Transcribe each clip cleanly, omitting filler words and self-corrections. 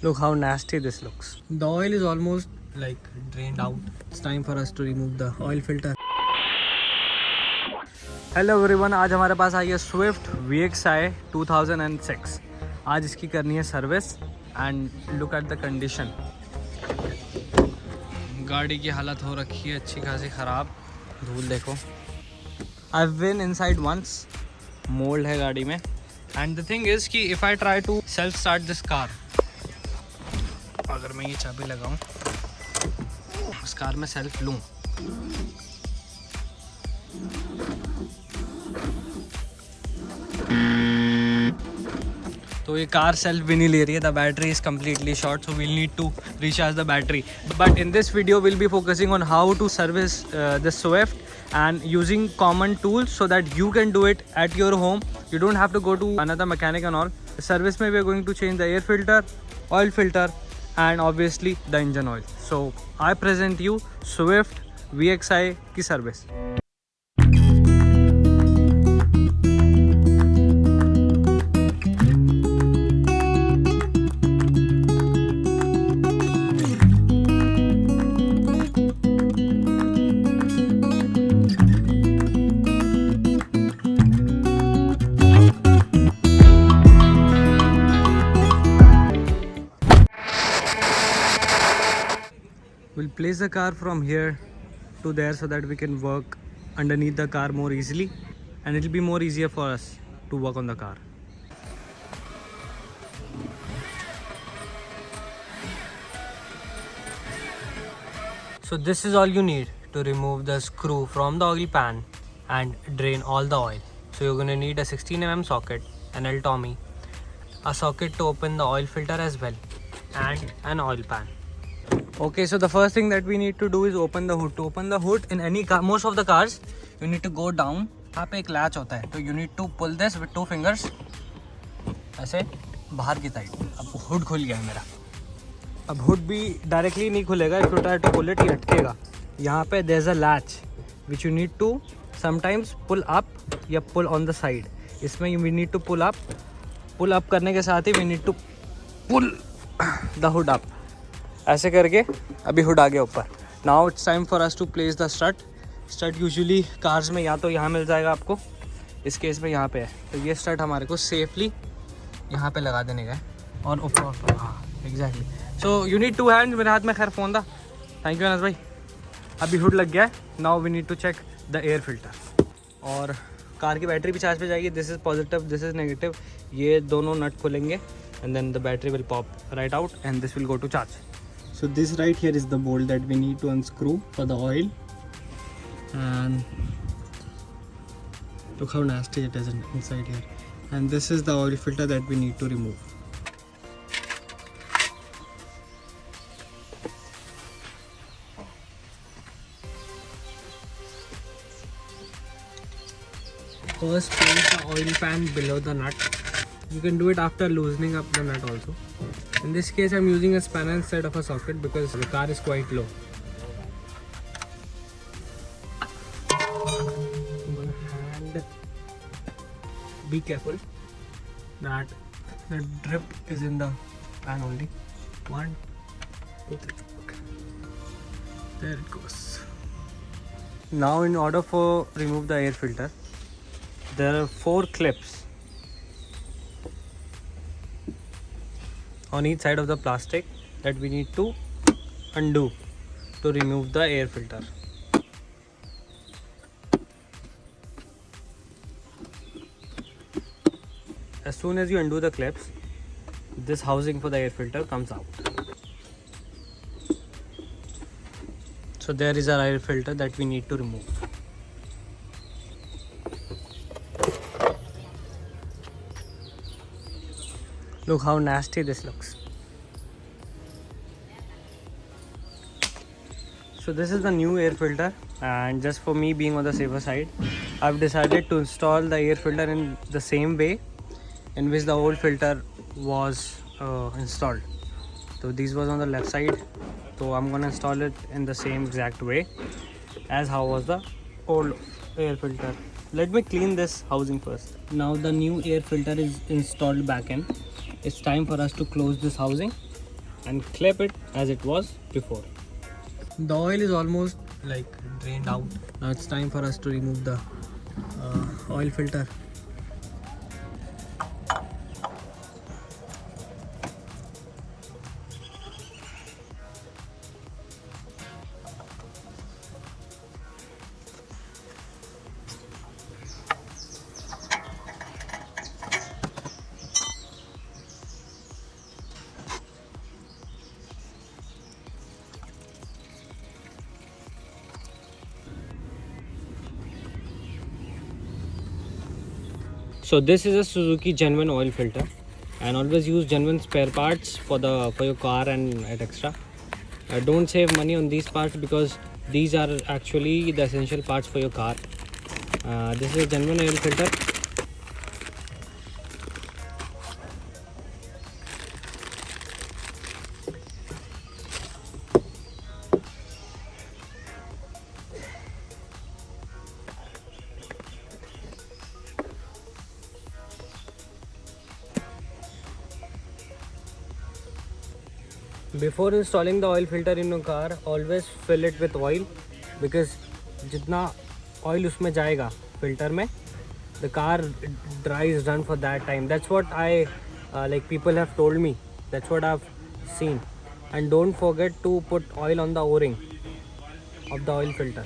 Look how nasty this looks. The oil is almost like drained out. It's time for us to remove the oil filter. Hello everyone, आज हमारे पास आई है SWIFT VXI 2006. आज इसकी करनी है service and look at the condition. गाड़ी की हालत हो रखी है अच्छी खासी ख़राब. धूल देखो. I've been inside once. Mould है गाड़ी में. एंड द थिंग इज़ कि if I try to self start this car, अगर मैं ये चाबी लगाऊं, इस कार में सेल्फ लूं, तो ये कार सेल्फ भी नहीं ले रही है. The battery is completely short, so we'll need to recharge the battery. But in this video will be focusing on how to service the Swift and using common tools so that you can do it at your home. You don't have to go to another mechanic and all. The service mein we are going to change the air filter, oil filter and obviously the engine oil. So I present you SWIFT VXI ki service. We'll place the car from here to there so that we can work underneath the car more easily, and it will be more easier for us to work on the car. So this is all you need to remove the screw from the oil pan and drain all the oil. So you're going to need a 16 mm socket, an L Tommy, a socket to open the oil filter as well, and an oil pan. Okay, so the first thing that we need to do is open the hood. To open the hood in any car, most of the cars, you need to go down. यहाँ पे एक latch होता है, तो you need to pull this with 2 fingers ऐसे बाहर की side. अब हुड खुल गया है मेरा. अब हुड भी डायरेक्टली नहीं खुलेगा. If you try to pull it, ये अटकेगा. यहाँ पे there's a latch which you need to sometimes pull up या pull on the side. इसमें we need to pull up. Pull up करने के साथ ही we need to pull the hood up. ऐसे करके अभी हुड आ गया ऊपर. Now it's time for us to place the stud. Stud usually cars में या तो यहाँ मिल जाएगा आपको, इस केस में यहाँ पे है. तो ये स्टड हमारे को सेफली यहाँ पे लगा देने का है और ऊपर. हाँ exactly. So you need 2 hands. मेरे हाथ में खैर फ़ोन था. थैंक यू अनस भाई. अभी हुड लग गया है. Now we need to check the air filter. और कार की बैटरी भी चार्ज पे जाएगी. This is positive, this is negative. ये दोनों नट खुलेंगे and then the battery will pop right out and this will go to charge. So this right here is the bolt that we need to unscrew for the oil, and look how nasty it is inside here. And this is the oil filter that we need to remove. First place the oil pan below the nut. You can do it after loosening up the nut also. In this case I'm using a spanner instead of a socket because the car is quite low. And be careful that the drip is in the pan only. 1, 2, 3. Okay. There it goes. Now in order for remove the air filter, there are 4 clips on each side of the plastic that we need to undo to remove the air filter. As soon as you undo the clips, this housing for the air filter comes out. So there is our air filter that we need to remove. Look how nasty this looks. So this is the new air filter, and just for me being on the safer side, I've decided to install the air filter in the same way in which the old filter was installed. So this was on the left side, so I'm gonna install it in the same exact way as how was the old air filter. Let me clean this housing first. Now the new air filter is installed back in. It's time for us to close this housing and clip it as it was before. The oil is almost like drained out. Now it's time for us to remove the oil filter. So this is a Suzuki genuine oil filter, and always use genuine spare parts for your car and etc. Don't save money on these parts because these are actually the essential parts for your car. This is a genuine oil filter. Before installing the oil filter in your car, always fill it with oil, because जितना oil उसमें जाएगा filter में, the car dries run for that time. That's what I like people have told me. That's what I've seen. And don't forget to put oil on the O-ring of the oil filter.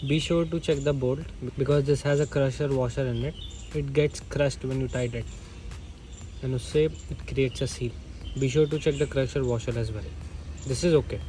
Be sure to check the bolt, because this has a crusher washer in it. It gets crushed when you tighten it, and उससे it creates a seal. Be sure to check the crusher washer as well. This is okay.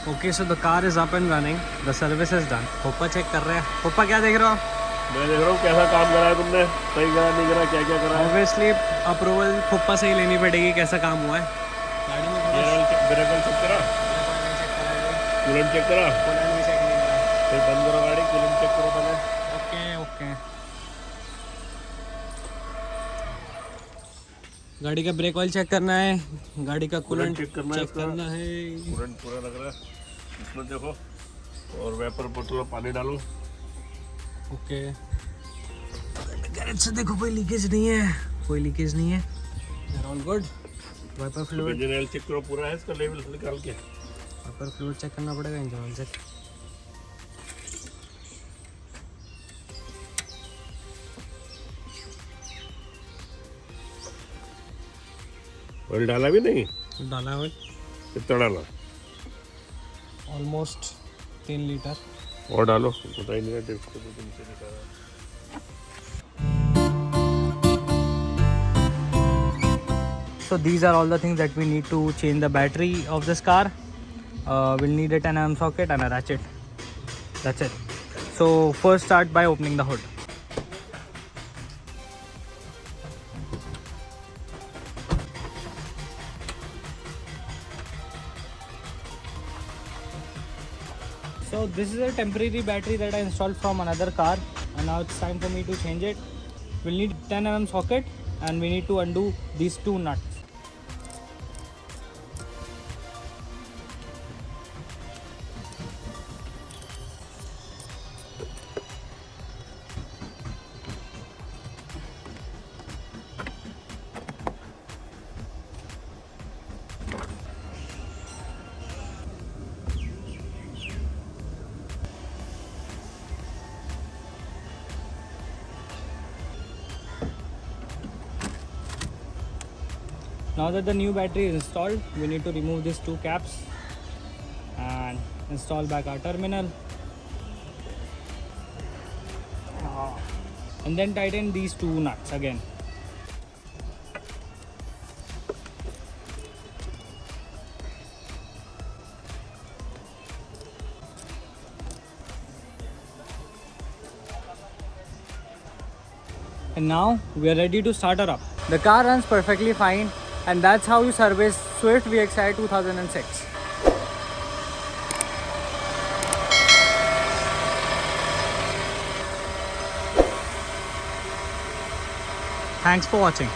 Okay, so the car is up and running. The service is done. Papa check कर रहे हैं. Papa क्या देख रहे हो आप? मैं देख रहा हूँ कैसा काम करा है तुमने, सही करा नहीं करा, क्या क्या करा है. Obviously अप्रूवल पप्पा से ही लेनी पड़ेगी कैसा काम हुआ है. गाड़ी में ब्रेक चेक करा, कूलेंट चेक करा, भी चेक नहीं करा. फिर बंद करो गाड़ी, कूलेंट चेक करो पहले. ओके. गाड़ी का ब्रेक ऑयल चेक करना है, गाड़ी का कूलेंट चेक करना है. कूलेंट पूरा लग रहा है इसमें, देखो. और वेपर पर थोड़ा पानी डालो. ओके. गैरेज से देखो कोई लीकेज नहीं है. All good. Wiper fluid, engine oil check करो पूरा है इसका लेवल निकाल के. वाइपर फ्लूइड चेक करना पड़ेगा. Engine oil check. ऑयल डाला भी नहीं? डाला ऑयल. कितना डाला? Almost 3 litre. और डालो, पता ही नहीं है देखो तो तुमसे निकाला. So these are all the things that we need to change the battery of this car. We'll need a 10 mm socket and a ratchet. That's it. So first start by opening the hood. So this is a temporary battery that I installed from another car, and now it's time for me to change it. We'll need 10 mm socket, and we need to undo these 2 nuts. Now that the new battery is installed, we need to remove these two caps and install back our terminal. And then tighten these two nuts again. And now we are ready to start her up. The car runs perfectly fine, and that's how you service SWIFT VXI 2006. Thanks for watching.